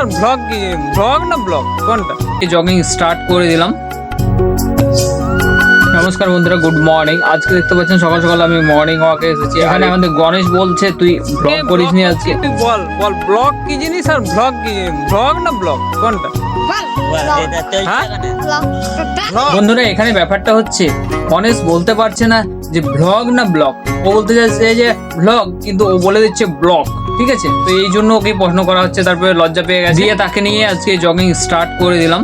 আর blog কি, blog না blog কোনটা? জগিং স্টার্ট করে দিলাম। নমস্কার বন্ধুরা, গুড মর্নিং। আজকে দেখতে পাচ্ছেন সকাল সকাল আমি মর্নিং ওয়াকে এসেছি। এখানে আমাদের গণেশ বলছে তুই ব্লগ করিস নি আজকে। তুই বল বল ব্লগ কি জিনিস আর ব্লগ কি, ব্লগ না ব্লগ কোনটা? বন্ধুরা এখানে ব্যাপারটা হচ্ছে গণেশ বলতে পারছে না যে ব্লগ না ব্লগ, ও বলতে চাইছে যে ব্লগ, কিন্তু ও বলে দিচ্ছে ব্লগ। ঠিক আছে, তো এই জন্য ওকে প্রশ্ন করা হচ্ছে, তারপরে লজ্জা পেয়ে গেছে, দিয়ে তাকে নিয়ে আজকে জগিং স্টার্ট করে দিলাম।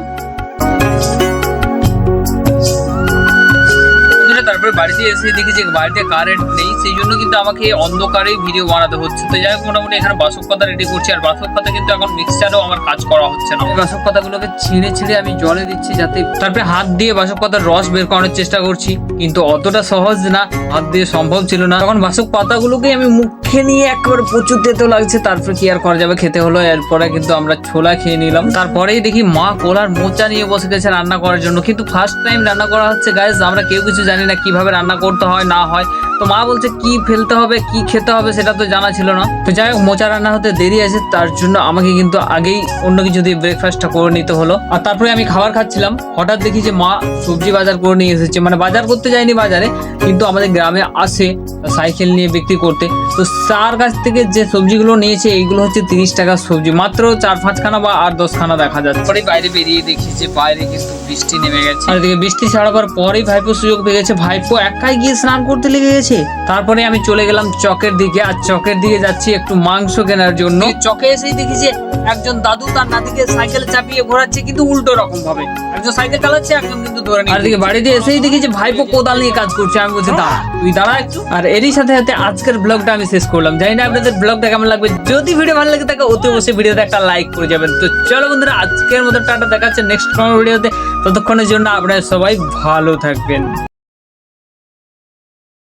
তারপরে বাড়িতে এসে দেখি যে বাড়িতে কারেন্ট নেই, সেই জন্য কিন্তু আমাকে অন্ধকারেই ভিডিও বানাতে হচ্ছে। তো যাই হোক, মোটামুটি এখানে বাসক পাতা রেডি করছি, আর বাসক পাতা কিন্তু এখন মিক্সচারও আমার কাজ করা হচ্ছে না। বাসক পাতাগুলোকে ছিঁড়ে ছিঁড়ে আমি জলে দিচ্ছি, যাতে তারপরে হাত দিয়ে বাসক পাতার রস বের করানোর চেষ্টা করছি, কিন্তু অতটা সহজ না, হাত দিয়ে সম্ভব ছিল না। তখন বাসক পাতাগুলোকে আমি মুখে নিয়ে একেবারে প্রচুর তেতো লাগছে, তারপরে কি আর করা যাবে, খেতে হলো। এরপরে কিন্তু আমরা ছোলা খেয়ে নিলাম। তারপরেই দেখি মা কোলার মোচা নিয়ে বসে গেছে রান্না করার জন্য, কিন্তু ফার্স্ট টাইম রান্না করা হচ্ছে গাইস, আমরা কেউ কিছু জানি না কিভাবে রান্না করতে হয় না হয়। তো মা বলছে কি ফেলতে হবে কি খেতে হবে সেটা তো জানা ছিল না। তো যাই হোক, মোচা রান্না হতে দেরি আছে, তার জন্য আমাকে কিন্তু আগেই অন্য কিছু দিয়ে ব্রেকফাস্টটা করে নিতে হলো। আর তারপরে আমি খাবার খাচ্ছিলাম, হঠাৎ দেখি যে মা সবজি বাজার করে নিয়ে এসেছে। মানে বাজার করতে যায়নি বাজারে, কিন্তু আমাদের গ্রামে আসে সাইকেল নিয়ে বিক্রি করতে। তো তার কাছ থেকে যে সবজিগুলো নিয়েছে এইগুলো হচ্ছে 30 টাকার সবজি, মাত্র 4-5 খানা বা 8-10 খানা দেখা যাচ্ছে। পরে বাইরে বেরিয়ে দেখি যে বাইরে কিন্তু বৃষ্টি নেমে গেছে, আর এদিকে বৃষ্টি ছাড়াবার পরেই ভাইপো সুযোগ পেয়ে গেছে। ভাইপো একাই গিয়ে স্নান করতে লেগে গেছে। তারপরে আমি চলে গেলাম চকের দিকে, আর চকের দিকে যাচ্ছি একটু মাংস কেনার জন্য। চকে এসেই দেখি যে একজন দাদু তার নাতিকে সাইকেল চাপিয়ে ঘোরাচ্ছে, কিন্তু উল্টো রকম ভাবে। একজন সাইকেল চালাচ্ছে, একজন কিন্তু ধরে নিয়ে। আর এদিকে বাড়িতে এসেই দেখি যে ভাইপো কোদাল নিয়ে কাজ করছে। আমি বলছি দাঁড়া, তুই দাঁড়া একটু। আর এরই সাথে সাথে আজকের ব্লগটা আমি শেষ করলাম। জানি না আপনাদের ব্লগটা কেমন লাগবে, যদি ভিডিও ভালো লাগে থাকে অতি অবশ্যই ভিডিওতে একটা লাইক করে যাবেন। তো চলো বন্ধুরা, আজকের মতো টাটা, দেখা হচ্ছে নেক্সট কোনো ভিডিওতে। ততক্ষণের জন্য আপনারা সবাই ভালো থাকবেন।